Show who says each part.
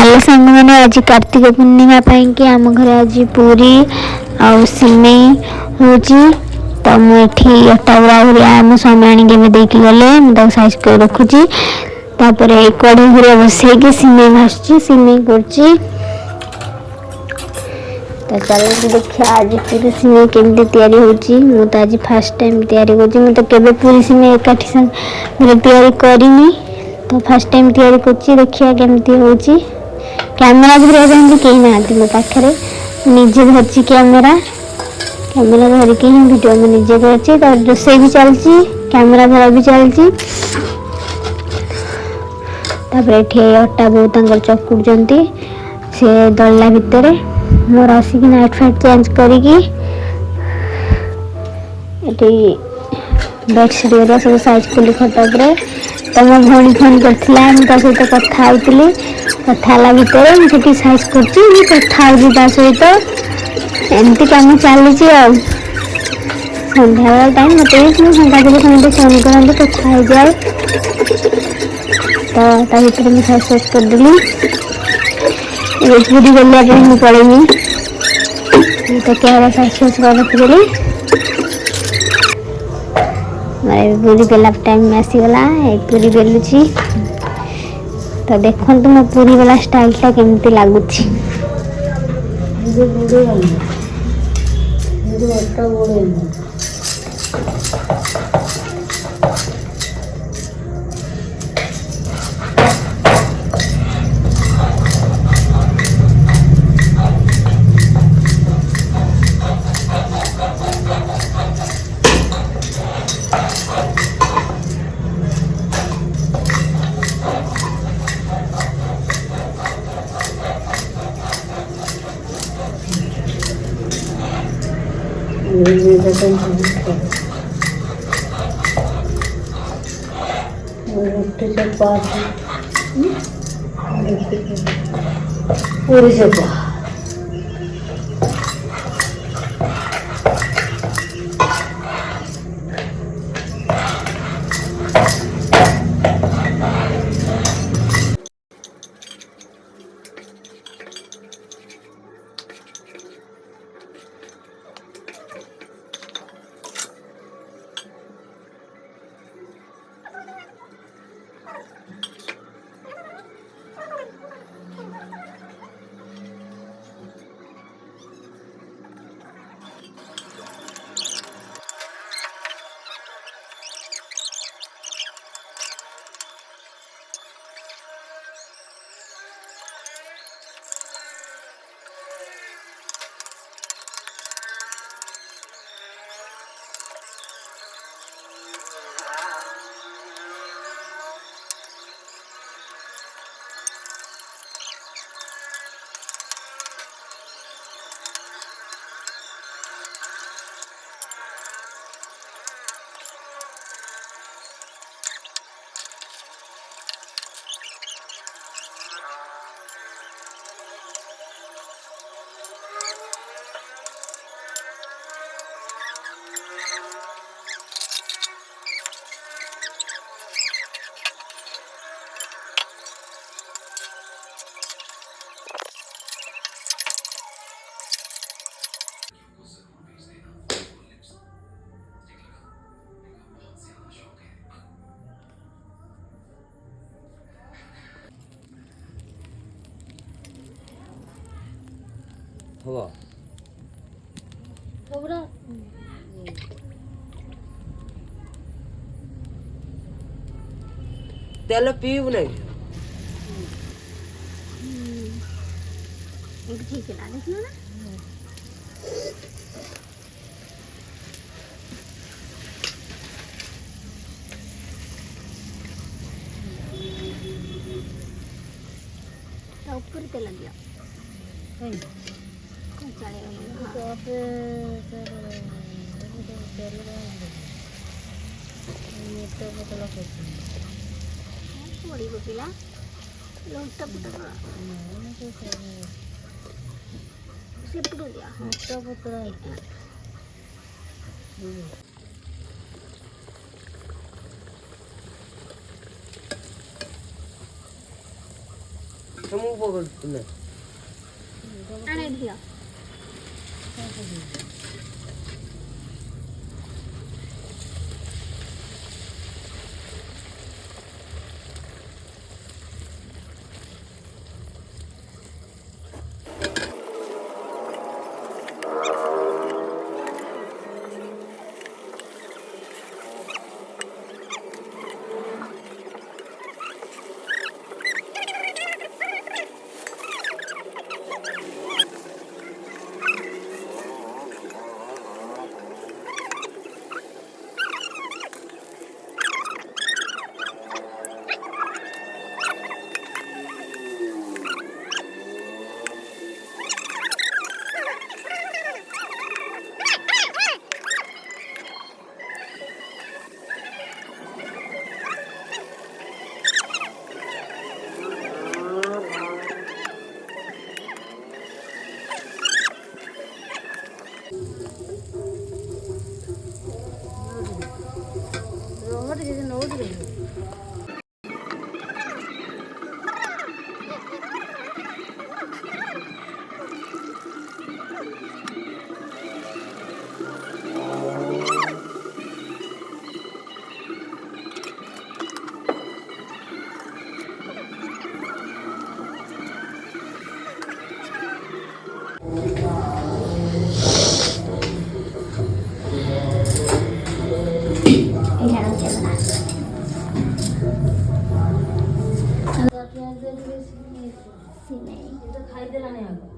Speaker 1: hello सांग मैंने आज कार्तिक पूर्णिमा कि आम घर आज पूरी आउ सिमेई हूँ तो मुझे अटा गुड़ा आम स्वामी आनिक देकी गले मुझे साइज कर रखुची कड़े घुरिया बसैकी सिमेई भासुची सिमेई कर तो चलो देखिए आज पूरी सिमेई केमती तैयारी होची मु तो आज फर्स्ट टाइम तैयारी करची मु तो केबे पूरी सिमेई एकाठी संग तैयारी करनी तो फर्स्ट टाइम तैयारी करची देखिए केमती होची कैमेरा धरिया कहीं ना मो पाखे निजे धरची कैमेरा धरिकी ही वीडियो में निजे करची तो रोषे भी चलती कैमेरा धरा भी चलती अटा बहुत चकुड़ी से दलला भितर मोर आसिक नाइट फाइट चेंज करी बेडसीट वगैरह सब साइज कली खटक तो मो भौणी फोन करथिला सहित कथा होती कथा भितर मुझे साइज कर सहित एमती कम चली सन्ध्या टाइम मत संगा समझते फोन करते कथा हो जाए तो भर मुझे साइज करदेली पूरी गलिया मुझे पड़ेनी तो क्या साइज कर रखिदेली पूरी बेला टाइम में आसीगला पूरी बेलुची तो देखो मो पूरी वाला स्टाइलटा केमती लगुच पूरी चपा
Speaker 2: तेल पीब नहीं
Speaker 1: ठीक है देखना ना ऊपर तेल दिया बड़ी पिला लौटा पुटरा से पुटो दिया मोटा पुटरा
Speaker 2: ମୁଁ ପକଡ଼ୁନା
Speaker 1: ଆଣେ ଦିଅ
Speaker 2: ଖାଇଦେଲାଣି ଆଗ